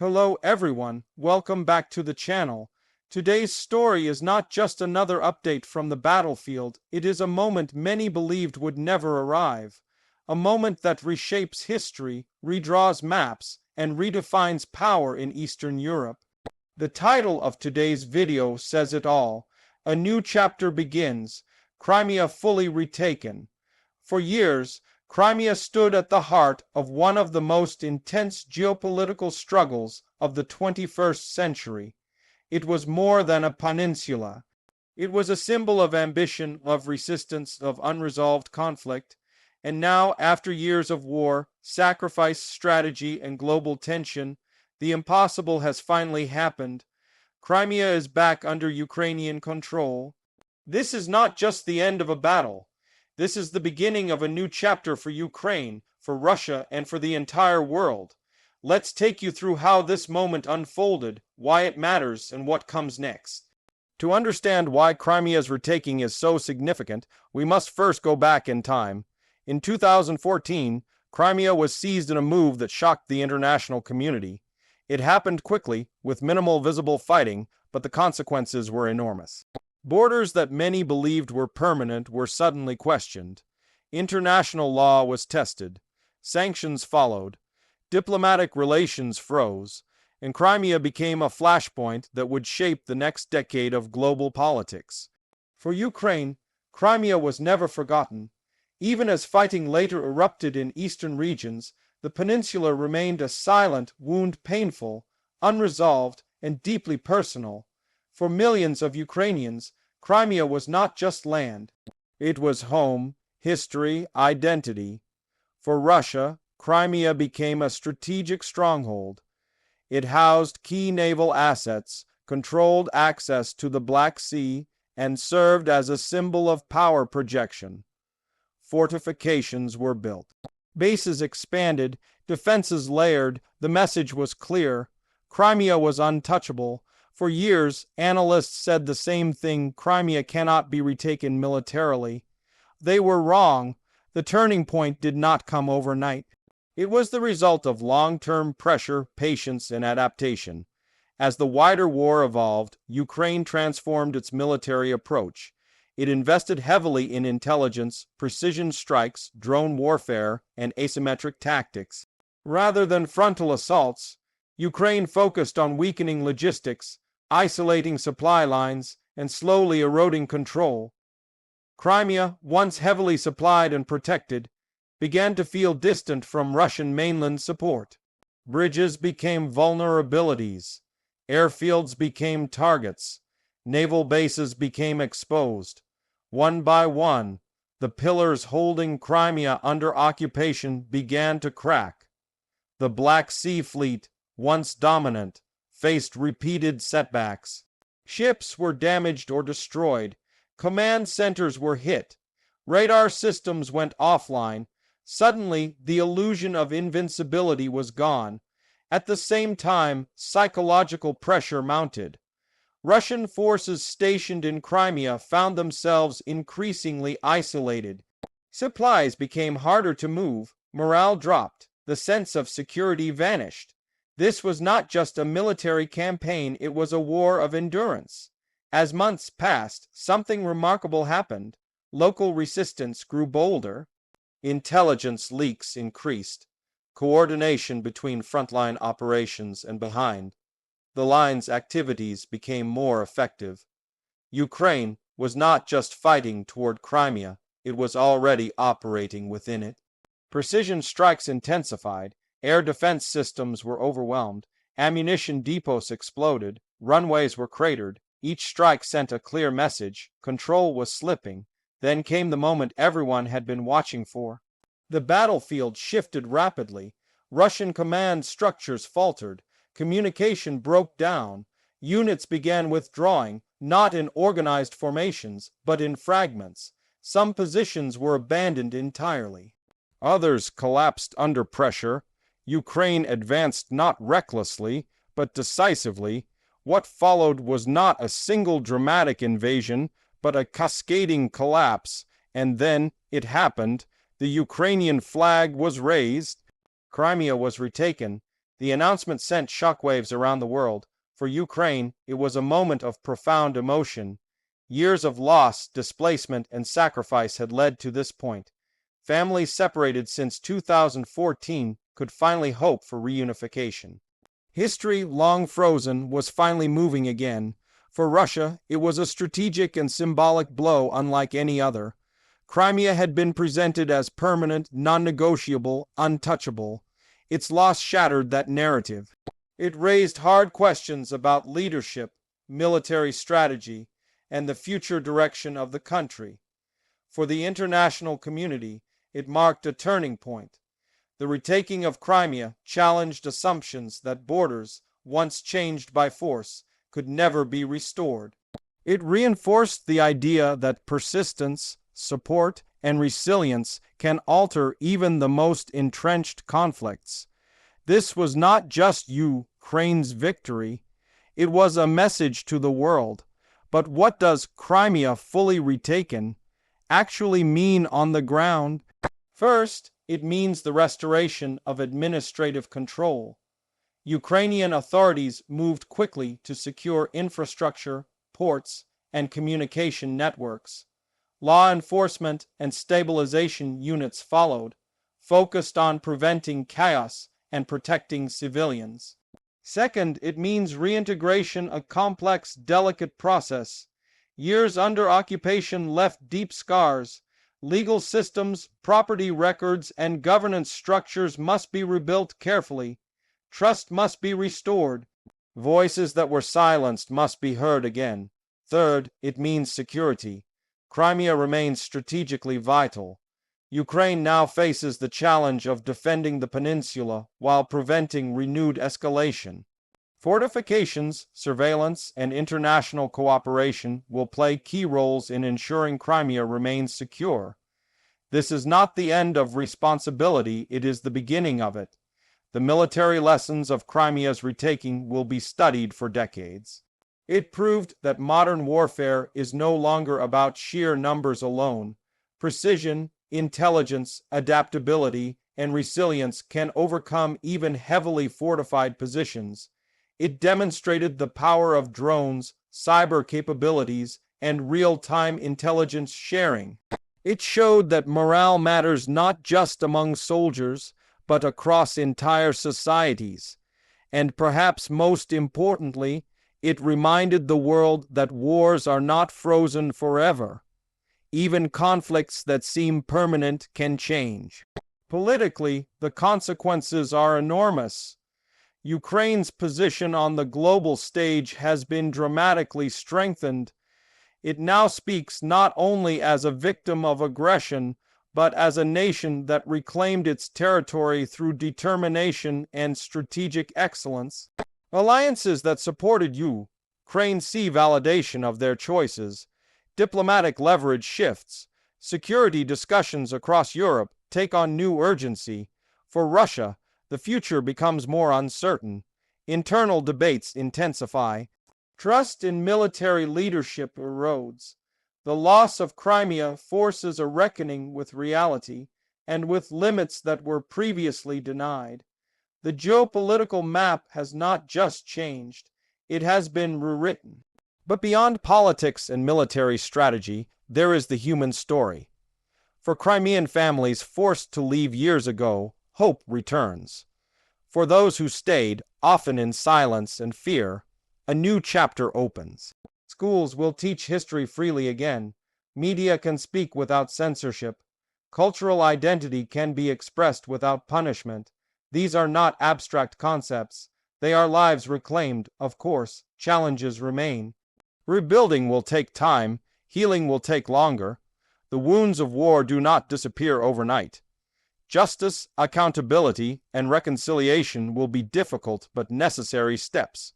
Hello everyone, welcome back to the channel. Today's story is not just another update from the battlefield, it is a moment many believed would never arrive. A moment that reshapes history, redraws maps, and redefines power in Eastern Europe. The title of today's video says it all. A new chapter begins, Crimea fully retaken. For years, Crimea stood at the heart of one of the most intense geopolitical struggles of the 21st century. It was more than a peninsula. It was a symbol of ambition, of resistance, of unresolved conflict. And now, after years of war, sacrifice, strategy, and global tension, the impossible has finally happened. Crimea is back under Ukrainian control. This is not just the end of a battle. This is the beginning of a new chapter for Ukraine, for Russia, and for the entire world. Let's take you through how this moment unfolded, why it matters, and what comes next. To understand why Crimea's retaking is so significant, we must first go back in time. In 2014, Crimea was seized in a move that shocked the international community. It happened quickly, with minimal visible fighting, but the consequences were enormous. Borders that many believed were permanent were suddenly questioned. International law was tested. Sanctions followed. Diplomatic relations froze. And Crimea became a flashpoint that would shape the next decade of global politics. For Ukraine, Crimea was never forgotten. Even as fighting later erupted in eastern regions, the peninsula remained a silent wound, painful, unresolved, and deeply personal. For millions of Ukrainians, Crimea was not just land. It was home, history, identity. For Russia, Crimea became a strategic stronghold. It housed key naval assets, controlled access to the Black Sea, and served as a symbol of power projection. Fortifications were built. Bases expanded, defenses layered, the message was clear. Crimea was untouchable. For years, analysts said the same thing: Crimea cannot be retaken militarily. They were wrong. The turning point did not come overnight. It was the result of long-term pressure, patience, and adaptation. As the wider war evolved, Ukraine transformed its military approach. It invested heavily in intelligence, precision strikes, drone warfare, and asymmetric tactics. Rather than frontal assaults, Ukraine focused on weakening logistics, isolating supply lines, and slowly eroding control. Crimea, once heavily supplied and protected, began to feel distant from Russian mainland support. Bridges became vulnerabilities. Airfields became targets. Naval bases became exposed. One by one, the pillars holding Crimea under occupation began to crack. The Black Sea Fleet, once dominant, faced repeated setbacks. Ships were damaged or destroyed. Command centers were hit. Radar systems went offline. Suddenly, the illusion of invincibility was gone. At the same time, psychological pressure mounted. Russian forces stationed in Crimea found themselves increasingly isolated. Supplies became harder to move, morale dropped, the sense of security vanished. This was not just a military campaign, it was a war of endurance. As months passed, something remarkable happened. Local resistance grew bolder. Intelligence leaks increased. Coordination between frontline operations and behind the lines activities became more effective. Ukraine was not just fighting toward Crimea, it was already operating within it. Precision strikes intensified. Air defense systems were overwhelmed. Ammunition depots exploded. Runways were cratered. Each strike sent a clear message. Control was slipping. Then came the moment everyone had been watching for. The battlefield shifted rapidly. Russian command structures faltered. Communication broke down. Units began withdrawing, not in organized formations, but in fragments. Some positions were abandoned entirely. Others collapsed under pressure. Ukraine advanced not recklessly, but decisively. What followed was not a single dramatic invasion, but a cascading collapse. And then it happened. The Ukrainian flag was raised. Crimea was retaken, The announcement sent shockwaves around the world. For Ukraine, it was a moment of profound emotion. Years of loss, displacement, and sacrifice had led to this point. Families separated since 2014 could finally hope for reunification. History, long frozen, was finally moving again. For Russia, it was a strategic and symbolic blow unlike any other. Crimea had been presented as permanent, non-negotiable, untouchable. Its loss shattered that narrative. It raised hard questions about leadership, military strategy, and the future direction of the country. For the international community, it marked a turning point. The retaking of Crimea challenged assumptions that borders, once changed by force, could never be restored. It reinforced the idea that persistence, support, and resilience can alter even the most entrenched conflicts. This was not just Ukraine's victory, it was a message to the world. But what does Crimea fully retaken actually mean on the ground? First, it means the restoration of administrative control. Ukrainian authorities moved quickly to secure infrastructure, ports, and communication networks. Law enforcement and stabilization units followed, focused on preventing chaos and protecting civilians. Second, it means reintegration, a complex, delicate process. Years under occupation left deep scars. Legal systems, property records, and governance structures must be rebuilt carefully. Trust must be restored. Voices that were silenced must be heard again. Third, it means security. Crimea remains strategically vital. Ukraine now faces the challenge of defending the peninsula while preventing renewed escalation. Fortifications, surveillance, and international cooperation will play key roles in ensuring Crimea remains secure. This is not the end of responsibility, it is the beginning of it. The military lessons of Crimea's retaking will be studied for decades. It proved that modern warfare is no longer about sheer numbers alone. Precision, intelligence, adaptability, and resilience can overcome even heavily fortified positions. It demonstrated the power of drones, cyber capabilities, and real-time intelligence sharing. It showed that morale matters not just among soldiers, but across entire societies. And perhaps most importantly, it reminded the world that wars are not frozen forever. Even conflicts that seem permanent can change. Politically, the consequences are enormous. Ukraine's position on the global stage has been dramatically strengthened. It now speaks not only as a victim of aggression, but as a nation that reclaimed its territory through determination and strategic excellence. Alliances that supported Ukraine see validation of their choices. Diplomatic leverage shifts. Security discussions across Europe take on new urgency. For Russia, the future becomes more uncertain. Internal debates intensify. Trust in military leadership erodes. The loss of Crimea forces a reckoning with reality and with limits that were previously denied. The geopolitical map has not just changed, it has been rewritten. But beyond politics and military strategy, there is the human story. For Crimean families forced to leave years ago, hope returns. For those who stayed, often in silence and fear, a new chapter opens. Schools will teach history freely again. Media can speak without censorship. Cultural identity can be expressed without punishment. These are not abstract concepts. They are lives reclaimed. Of course, challenges remain. Rebuilding will take time. Healing will take longer. The wounds of war do not disappear overnight. Justice, accountability, and reconciliation will be difficult but necessary steps.